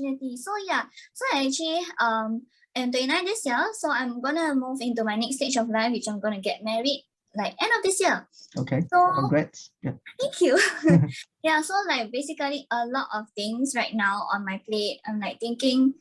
opportunity. So yeah, so I actually am 29 this year, so I'm gonna move into my next stage of life, which I'm gonna get married like end of this year. Okay. So congrats. Yeah. thank you. Yeah, so like basically a lot of things right now on my plate. I'm like thinking,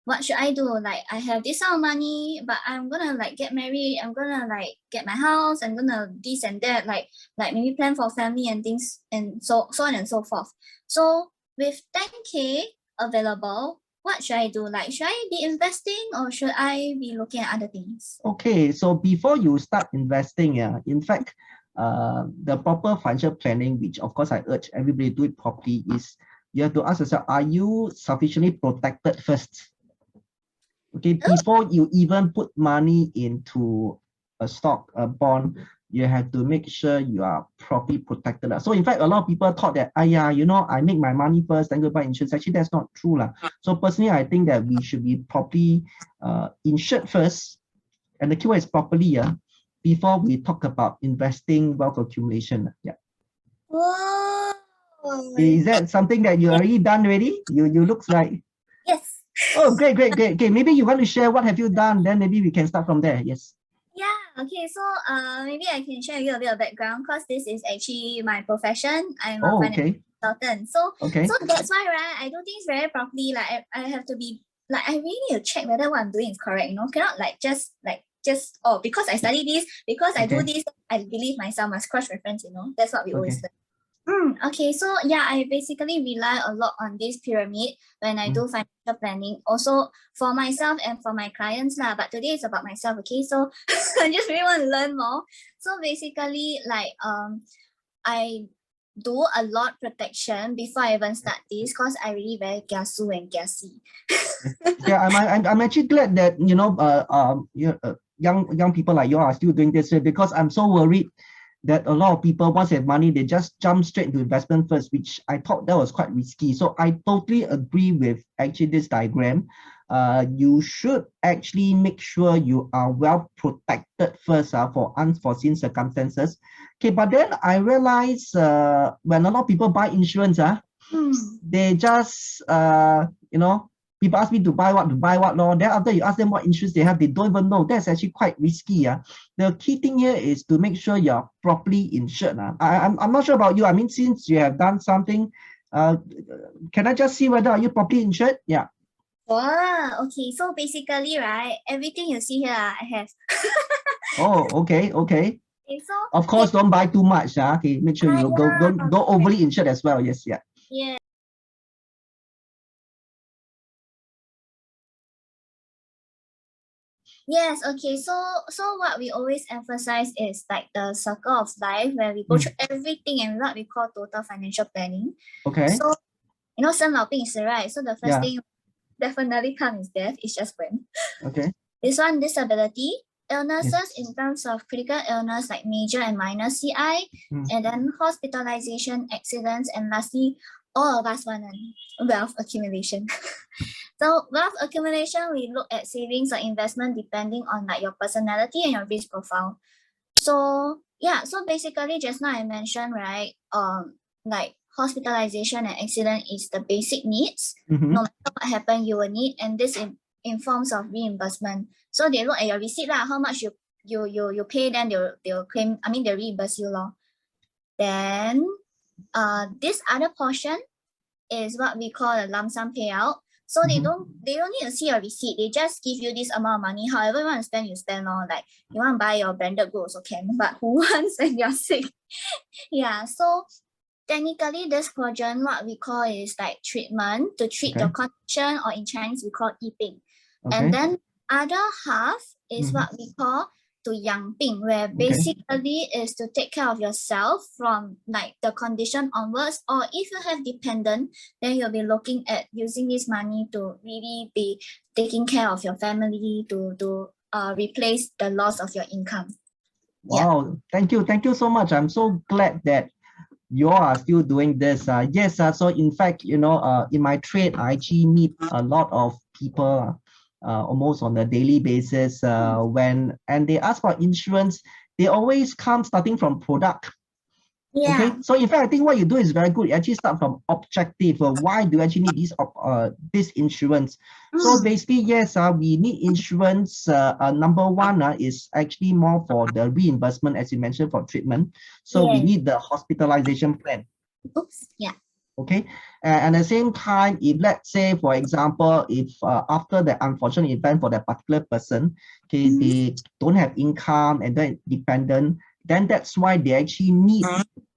what should I do? Like I have this amount of money, but I'm gonna like get married. I'm gonna like get my house. I'm gonna this and that. Like maybe plan for family and things and so on and so forth. So with 10K available, what should I do? Like should I be investing or should I be looking at other things? Okay, so before you start investing, in fact, the proper financial planning, which of course I urge everybody to do it properly, is you have to ask yourself, are you sufficiently protected first? Okay, before you even put money into a stock, a bond, you have to make sure you are properly protected. So in fact, a lot of people thought that, I make my money first, then go buy insurance. Actually, that's not true. So personally, I think that we should be properly insured first. And the keyword is properly, before we talk about investing, wealth accumulation. Yeah. Whoa. Is that something that you already done already? You looks like. Yes. Oh, great. Okay, maybe you want to share what have you done, then maybe we can start from there. Yes. Yeah, okay, so maybe I can share with you a bit of background because this is actually my profession. I'm a financial consultant. So that's why, right, I do things very properly. Like I have to be like I really need to check whether what I'm doing is correct, cannot just because I study this, because I do this, I believe myself, must cross reference, that's what we always learn. Okay, so yeah, I basically rely a lot on this pyramid when I do financial planning, also for myself and for my clients lah. But today is about myself, okay? So I just really want to learn more. So basically, like I do a lot protection before I even start this because I really very kiasu and kiasi. Yeah, I'm actually glad that young people like you are still doing this because I'm so worried that a lot of people, once they have money, they just jump straight into investment first, which I thought that was quite risky. So I totally agree with actually this diagram. You should actually make sure you are well protected first for unforeseen circumstances. Okay, but then I realize when a lot of people buy insurance, they just, people ask me to buy what, no. Then after you ask them what insurance they have, they don't even know. That's actually quite risky. The key thing here is to make sure you're properly insured. I'm not sure about you. I mean, since you have done something, can I just see whether are you properly insured? Yeah. Wow, okay. So basically, right, everything you see here, I have. Oh, okay. So of course, don't buy too much. Okay, make sure you don't overly insured as well. Yes, yeah. Yeah. Yes, okay. So what we always emphasize is like the circle of life where we go through everything and what we call total financial planning. Okay. So, 生老病死, right? So the first thing definitely comes is death. It's just when. Okay. This one, disability, illnesses in terms of critical illness like major and minor CI, and then hospitalization, accidents, and lastly, all of us want wealth accumulation. So wealth accumulation, we look at savings or investment depending on like your personality and your risk profile. So yeah, so basically just now I mentioned, right, like hospitalization and accident is the basic needs. No matter what happen, you will need, and this in forms of reimbursement. So they look at your receipt lah, how much you pay, then they'll claim, they'll reimburse you law. Then this other portion is what we call a lump sum payout. So they don't need to see your receipt. They just give you this amount of money. However you want to spend, you spend on. Like you want to buy your branded goods, also can. But who wants when you're sick? Yeah. So technically, this portion, what we call is like treatment to treat your condition, or in Chinese we call yiping. And then other half is what we call to yang ping, where basically is to take care of yourself from like the condition onwards, or if you have dependent, then you'll be looking at using this money to really be taking care of your family to replace the loss of your income. Wow, thank you so much. I'm so glad that you are still doing this. Yes, so in fact, in my trade, I actually meet a lot of people almost on a daily basis and they ask about insurance. They always come starting from product. Yeah. Okay, so in fact, I think what you do is very good. You actually start from objective. Why do you actually need this insurance? So basically, yes, we need insurance. Number one is actually more for the reimbursement, as you mentioned, for treatment. So we Yes. need the hospitalization plan. Oops. Yeah. Okay, and at the same time, if let's say, for example, if after the unfortunate event for that particular person, okay, they don't have income and they're dependent, then that's why they actually need,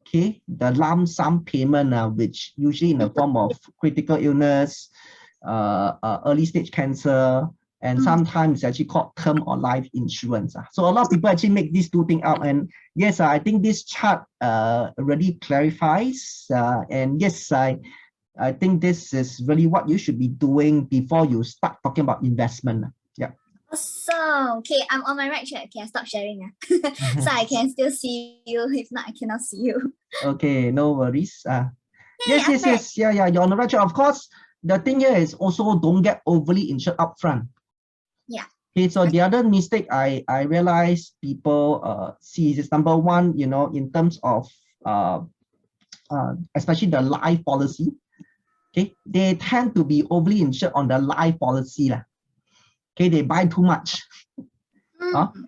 okay, the lump sum payment, which usually in the form of critical illness, early stage cancer, and sometimes it's actually called term or life insurance. So a lot of people actually make these two things out, and yes, I think this chart really clarifies, and yes, I think this is really what you should be doing before you start talking about investment. Yeah. Awesome. Okay, I'm on my right track. Okay, I stop sharing so I can still see you. If not, I cannot see you. Okay, no worries. Yes, I'm yes, back. yes. Yeah, you're on the right track. Of course, the thing here is also don't get overly insured upfront. Yeah. Okay, so the other mistake I realize people see is number one, in terms of especially the life policy. Okay, they tend to be overly insured on the life policy. Okay, they buy too much.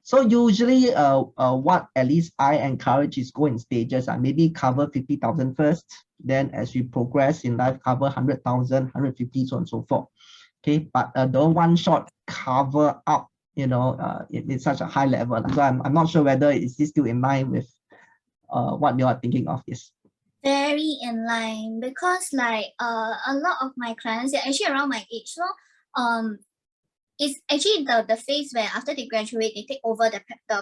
So usually what at least I encourage is go in stages. Maybe cover 50,000 first. Then as we progress in life, cover 100,000, 150, so on and so forth. Okay, but don't one shot cover up, in such a high level. So I'm not sure whether is this still in line with what you are thinking of. Yes. Very in line, because like a lot of my clients, they're actually around my age. So it's actually the phase where after they graduate, they take over the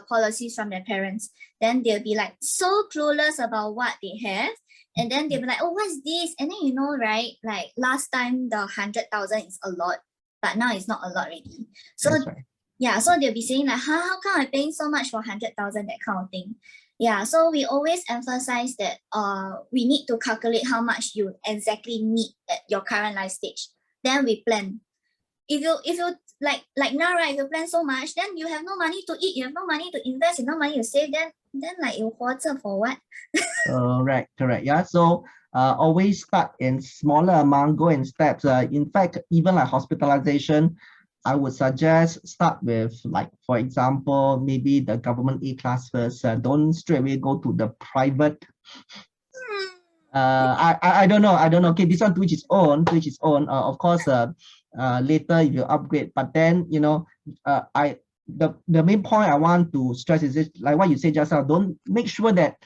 policies from their parents. Then they'll be like so clueless about what they have. And then they'll be like, oh, what's this? And then, right, like last time the 100,000 is a lot, but now it's not a lot already. So right. Yeah, so they'll be saying like, how come I'm paying so much for 100,000, that kind of thing. Yeah, so we always emphasize that we need to calculate how much you exactly need at your current life stage. Then we plan. If you like now, right, if you plan so much, then you have no money to eat, you have no money to invest, you have no money to save, then like you 活着 for what? Correct. Yeah. So always start in smaller amount, go in steps. In fact, even like hospitalization, I would suggest start with, like, for example, maybe the government A class first. Don't straight away go to the private. I don't know. Okay, this one to each its own. Of course, later if you upgrade, but then the main point I want to stress is this, like what you said just now. Don't make sure that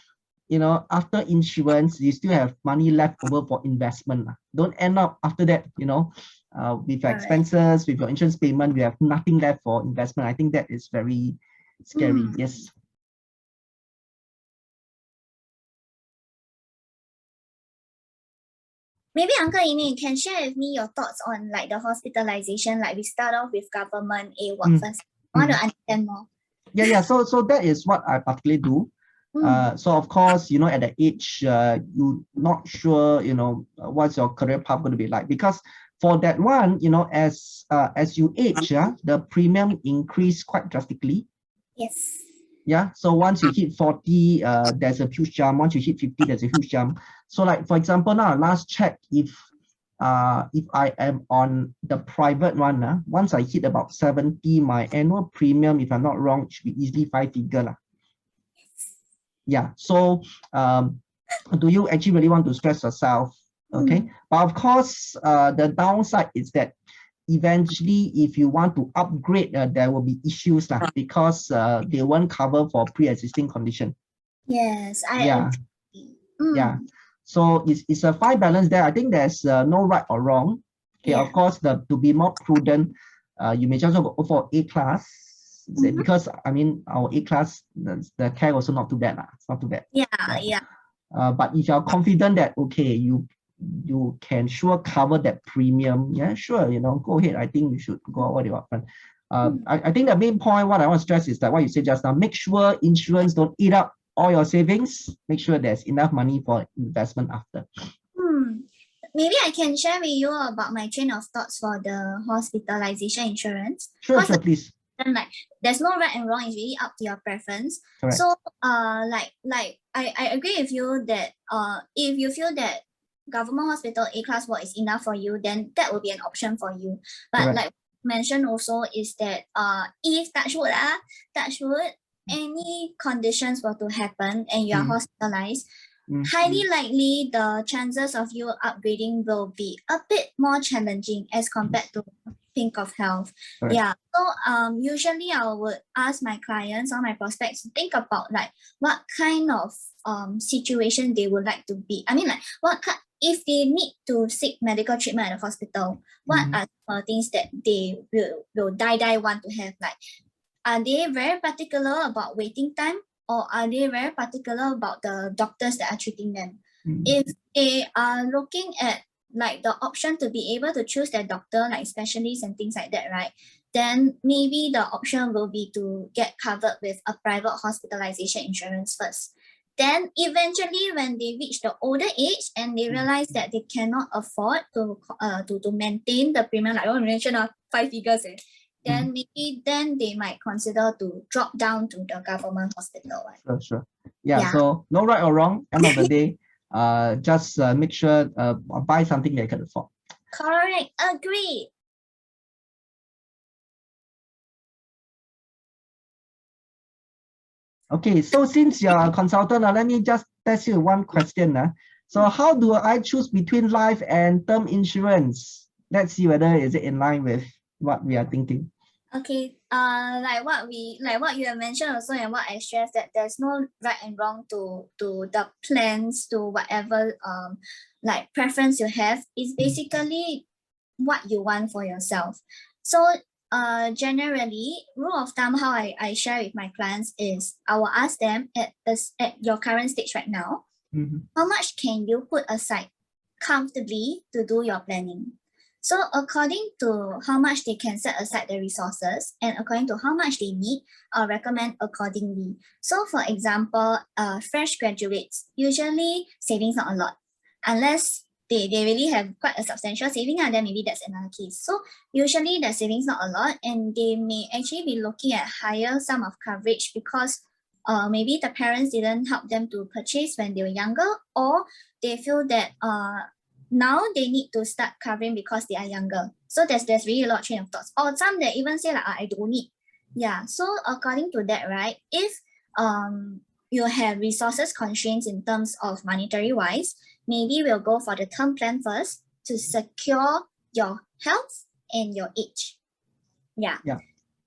after insurance you still have money left over for investment. Don't end up after that with your expenses, with your insurance payment, you have nothing left for investment. I think that is very scary. Yes. Maybe Uncle Amy, you can share with me your thoughts on like the hospitalization. Like we start off with government A what first. I want to understand more. Yeah. So that is what I particularly do. So of course, at the age, you're not sure, what's your career path going to be like, because for that one, as you age, the premium increase quite drastically. Yes. Yeah. So once you hit 40, there's a huge jump. Once you hit 50, there's a huge jump. So like, for example, now last check, if I am on the private one, once I hit about 70, my annual premium, if I'm not wrong, should be easily 5-figure. Yeah. So do you actually really want to stress yourself? Okay. But of course, the downside is that eventually, if you want to upgrade, there will be issues because they won't cover for pre-existing condition. Yes, Yeah. So it's a fine balance there. I think there's no right or wrong. Okay. Of course, to be more prudent, you may just go for A class. Because I mean, our A class, the care also not too bad. It's not too bad. Yeah. But if you're confident that okay, you can sure cover that premium, yeah, sure, go ahead. I think you should go all the way upfront. I think the main point, what I want to stress is that what you said just now, make sure insurance don't eat up all your savings. Make sure there's enough money for investment after. Maybe I can share with you about my train of thoughts for the hospitalization insurance. Sure, please. mentioned, like there's no right and wrong, it's really up to your preference. Correct. So I agree with you that if you feel that government hospital A-class ward is enough for you, then that will be an option for you. But Correct. like mentioned also is that if touch wood, any conditions were to happen and you are hospitalized, highly likely the chances of you upgrading will be a bit more challenging as compared to think of health. Correct. Yeah. So usually I would ask my clients or my prospects to think about like what kind of situation they would like to be. I mean, like if they need to seek medical treatment at the hospital, what are things that they will die want to have? Like, are they very particular about waiting time, or are they very particular about the doctors that are treating them? If they are looking at like the option to be able to choose their doctor, like specialists and things like that, right? Then maybe the option will be to get covered with a private hospitalization insurance first. Then eventually when they reach the older age and they realize that they cannot afford to maintain the premium, like I mentioned, 5 figures, then maybe then they might consider to drop down to the government hospital. Right? Sure. Yeah, so no right or wrong. End of the day, just make sure buy something that you can afford. Correct. Agree. Okay, so since you're a consultant, let me just test you one question. So how do I choose between life and term insurance? Let's see whether is it in line with what we are thinking. Okay, like what you have mentioned also, and what I stressed, that there's no right and wrong to the plans, to whatever like preference you have. Is basically what you want for yourself. So generally, rule of thumb, how I share with my clients is I will ask them at your current stage right now, how much can you put aside comfortably to do your planning? So according to how much they can set aside the resources and according to how much they need, I'll recommend accordingly. So for example, fresh graduates, usually savings not a lot. Unless they really have quite a substantial saving, and then maybe that's another case. So usually the savings not a lot, and they may actually be looking at higher sum of coverage because maybe the parents didn't help them to purchase when they were younger, or they feel that now they need to start covering because they are younger. So there's really a lot of train of thoughts. Or some that even say like, I don't need. Yeah, so according to that, right, if you have resources constraints in terms of monetary wise, maybe we'll go for the term plan first to secure your health and your age. Yeah.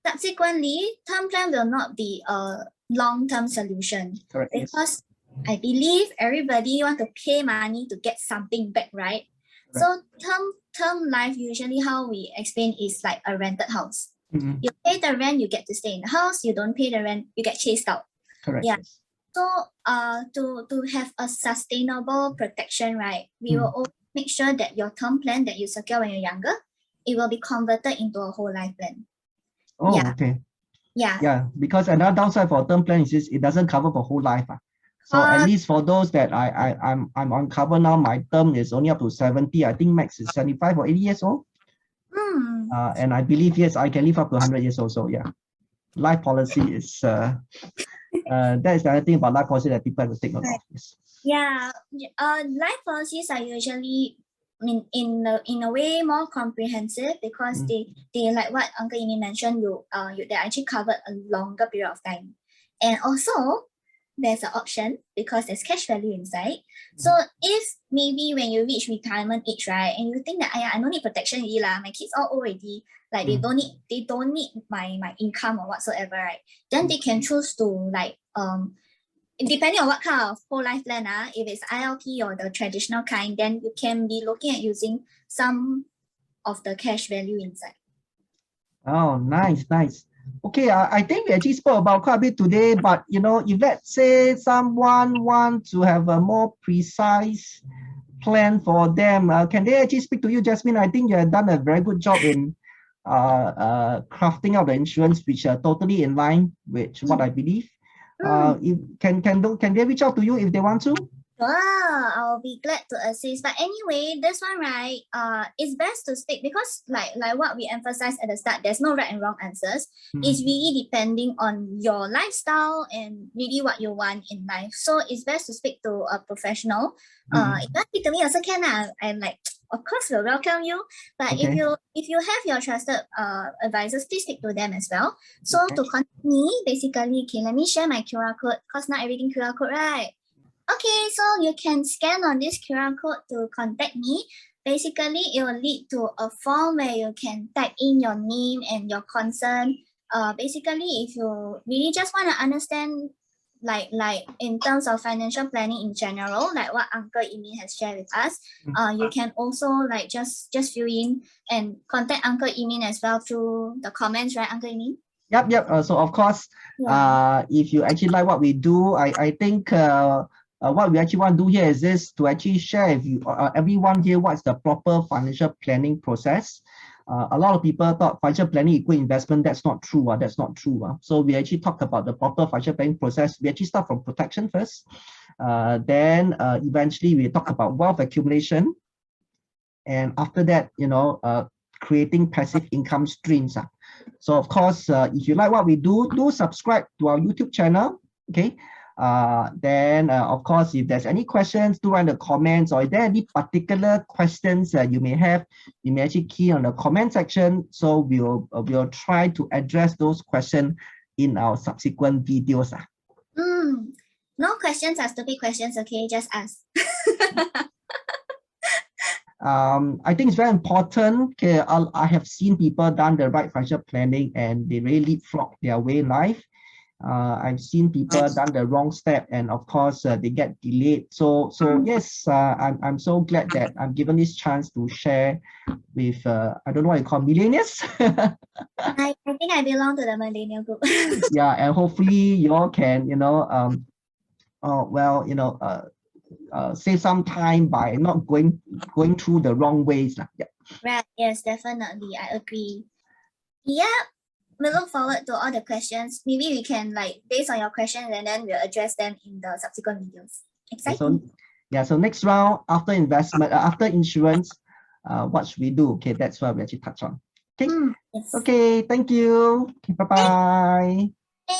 Subsequently, term plan will not be a long-term solution. Correct. Because I believe everybody want to pay money to get something back, right? So term life, usually how we explain is like a rented house. You pay the rent, you get to stay in the house. You don't pay the rent, you get chased out. Correct. Yeah. So to have a sustainable protection, right, we will always make sure that your term plan that you secure when you're younger, it will be converted into a whole life plan. Oh, okay. Yeah. Because another downside for term plan is it doesn't cover for whole life. So at least for those that I'm on cover now, my term is only up to 70. I think max is 75 or 80 years old. And I believe, yes, I can live up to 100 years old. So yeah, life policy is that is the other thing about life policy that people have to take note of. Yes. Yeah, life policies are usually in a way more comprehensive because they like what Uncle Amy mentioned, they actually covered a longer period of time, and also there's an option because there's cash value inside. So if maybe when you reach retirement age, right, and you think that I don't need protection already lah, my kids all already, like they don't need my income or whatsoever, right? Then they can choose to like depending on what kind of whole life plan, if it's ILP or the traditional kind, then you can be looking at using some of the cash value inside. Oh, nice. Okay, I think we actually spoke about quite a bit today, but if let's say someone wants to have a more precise plan for them, can they actually speak to you, Jasmine? I think you have done a very good job in crafting out the insurance, which are totally in line with what I believe. Can they reach out to you if they want to? Wow, I'll be glad to assist. But anyway, this one, right, it's best to stick because like what we emphasized at the start, there's no right and wrong answers. It's really depending on your lifestyle and really what you want in life. So it's best to speak to a professional. If you speak to me also can. I'm like, of course we'll welcome you. But Okay. if you have your trusted advisors, please speak to them as well. So Okay. to contact me, basically, okay, let me share my QR code because not everything QR code, right? Okay, so you can scan on this QR code to contact me. Basically, it will lead to a form where you can type in your name and your concern. Basically, if you really just want to understand, like in terms of financial planning in general, like what Uncle Imi has shared with us, you can also like just fill in and contact Uncle Imi as well through the comments, right, Uncle Imi? Yep. So of course, if you actually like what we do, I think what we actually want to do here is this to actually share with you, everyone here, what's the proper financial planning process. A lot of people thought financial planning equal investment. That's not true. That's not true. So we actually talk about the proper financial planning process. We actually start from protection first. Then eventually we talk about wealth accumulation. And after that, creating passive income streams. So of course, if you like what we do, do subscribe to our YouTube channel. Okay. Then of course, if there's any questions, do write in the comments, or if there are any particular questions you may have, you may actually key on the comment section. So we'll try to address those questions in our subsequent videos. No questions are stupid questions, okay? Just ask. I think it's very important. Okay, I have seen people done the right financial planning and they really leapfrog their way in life. I've seen people done the wrong step, and of course they get delayed. So yes, I'm so glad that I'm given this chance to share with I don't know what you call millennials. I think I belong to the millennial group. Yeah, and hopefully you all can save some time by not going through the wrong ways. Yeah. Right. Yes, definitely. I agree. Yeah. We look forward to all the questions. Maybe we can based on your questions and then we'll address them in the subsequent videos. Exciting. So next round, after investment, after insurance, what should we do? Okay, that's what we actually touch on. Okay. Yes. Okay, thank you. Okay, bye-bye. Hey.